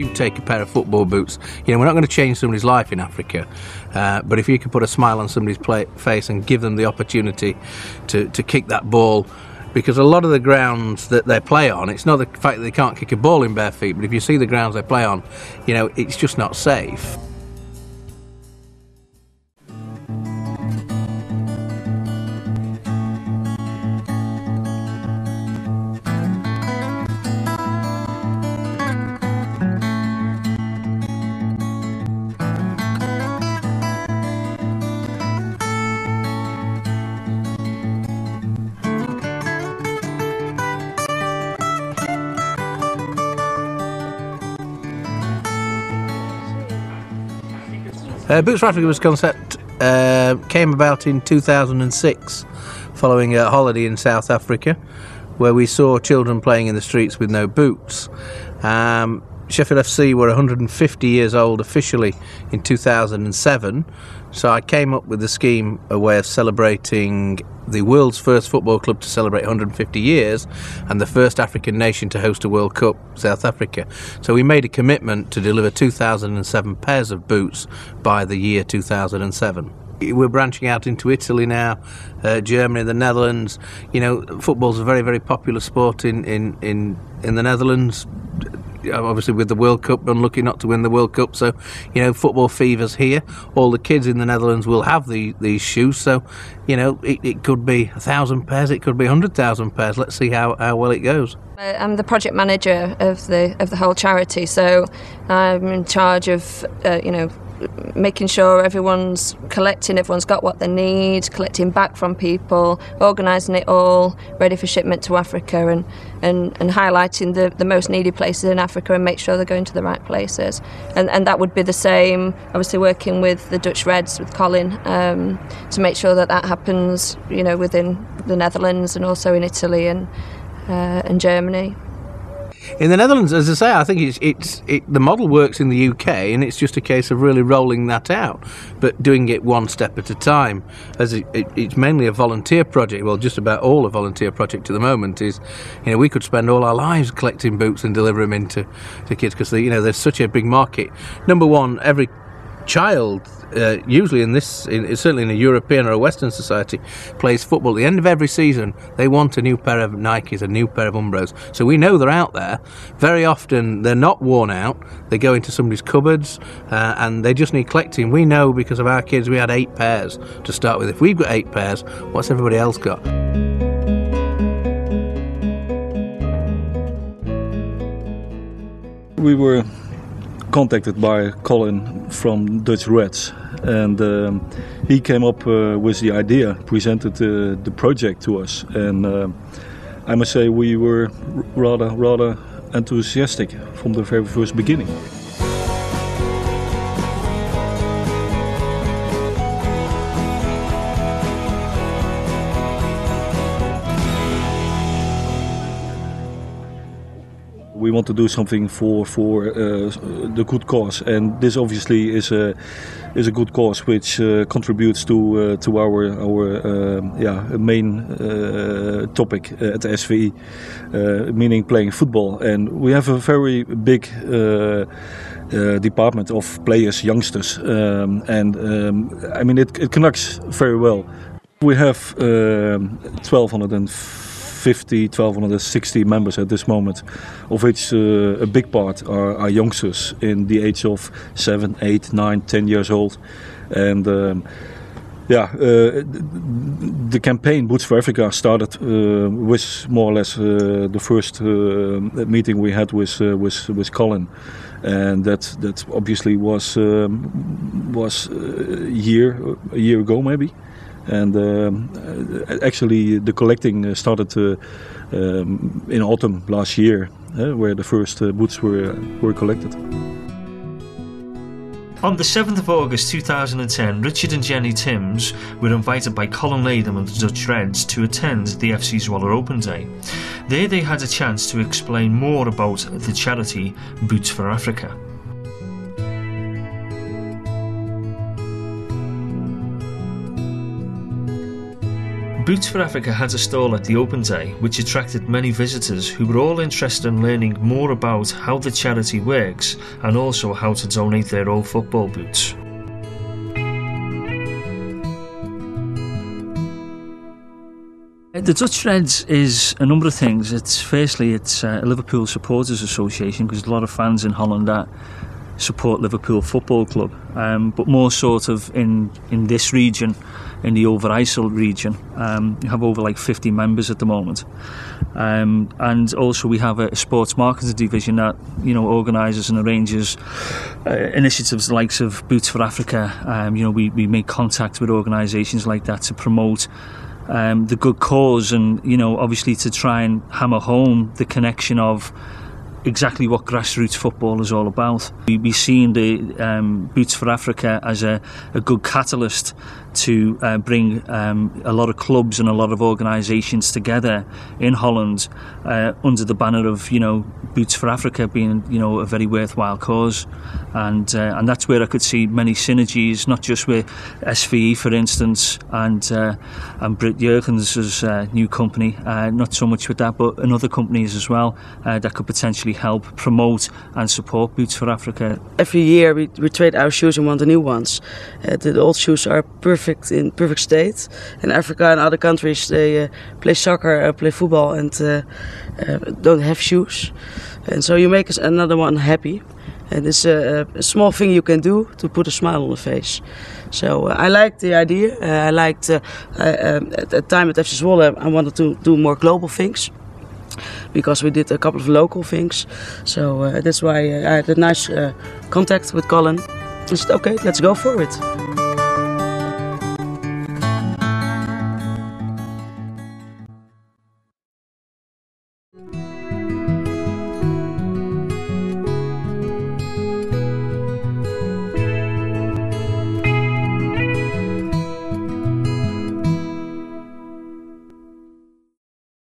You take a pair of football boots, you know, we're not going to change somebody's life in Africa, but if you can put a smile on somebody's face and give them the opportunity to kick that ball, because a lot of the grounds that they play on, it's not the fact that they can't kick a ball in bare feet, but if you see the grounds they play on, you know, it's just not safe. Boots for Africa was concept came about in 2006 following a holiday in South Africa where we saw children playing in the streets with no boots. Sheffield FC were 150 years old officially in 2007, so I came up with the scheme, a way of celebrating the world's first football club to celebrate 150 years and the first African nation to host a World Cup, South Africa. So we made a commitment to deliver 2,007 pairs of boots by the year 2007. We're branching out into Italy now, Germany, the Netherlands. You know, football's a very, very popular sport in the Netherlands. Obviously with the World Cup, unlucky not to win the World Cup, so you know, football fever's here. All the kids in the Netherlands will have these shoes, so you know, it could be 1,000 pairs, it could be 100,000 pairs. Let's see how well it goes. I'm the project manager of the whole charity, so I'm in charge of you know, making sure everyone's collecting, everyone's got what they need, collecting back from people, organising it all, ready for shipment to Africa, and highlighting the most needy places in Africa and make sure they're going to the right places. And that would be the same, obviously working with the Dutch Reds, with Colin, to make sure that happens, you know, within the Netherlands and also in Italy and Germany. In the Netherlands, as I say, I think the model works in the UK, and it's just a case of really rolling that out, but doing it one step at a time. As it's mainly a volunteer project. Well, just about all a volunteer project at the moment is, you know, we could spend all our lives collecting boots and deliver them into kids because you know, there's such a big market. Number one, every child, usually certainly in a European or a Western society, plays football. At the end of every season, they want a new pair of Nikes, a new pair of Umbros. So we know they're out there. Very often, they're not worn out. They go into somebody's cupboards, and they just need collecting. We know because of our kids, we had 8 pairs to start with. If we've got 8 pairs, what's everybody else got? We were contacted by Colin from Dutch Reds, and he came up with the idea, presented the project to us, and I must say we were rather enthusiastic from the very first beginning. We want to do something for the good cause, and this obviously is a good cause which contributes to our main topic at the SVE, meaning playing football. And we have a very big department of players, youngsters, and I mean it connects very well. We have 1,260 members at this moment, of which a big part are youngsters in the age of 7, 8, 9, 10 years old. And the campaign Boots for Africa started with more or less the first meeting we had with Colin, and that obviously was a year ago maybe. And actually the collecting started in autumn last year, where the first boots were collected. On the 7th of August 2010, Richard and Jenny Timms were invited by Colin Latham and the Dutch Reds to attend the FC Zwolle Open Day. There they had a chance to explain more about the charity Boots for Africa. Boots for Africa had a stall at the open day, which attracted many visitors who were all interested in learning more about how the charity works and also how to donate their old football boots. The Dutch Reds is a number of things. It's a Liverpool Supporters Association, because a lot of fans in Holland that support Liverpool Football Club, but more sort of in this region, in the Overijssel region. We have over like 50 members at the moment, and also we have a sports marketing division that organises and arranges initiatives likes of Boots for Africa. We make contact with organisations like that to promote the good cause, and obviously to try and hammer home the connection of exactly what grassroots football is all about. We've seen the Boots for Africa as a good catalyst to bring a lot of clubs and a lot of organisations together in Holland under the banner of Boots for Africa being a very worthwhile cause, and that's where I could see many synergies, not just with SVE for instance and Britt Jurgens' new company, not so much with that, but in other companies as well that could potentially help promote and support Boots for Africa. Every year we trade our shoes and want the new ones. The old shoes are in perfect state. In Africa and other countries they play soccer, play football and don't have shoes. And so you make another one happy. And it's a small thing you can do to put a smile on the face. So I liked the idea. I liked at the time at FC Zwolle I wanted to do more global things, because we did a couple of local things. So that's why I had a nice contact with Colin. I said, okay, let's go for it.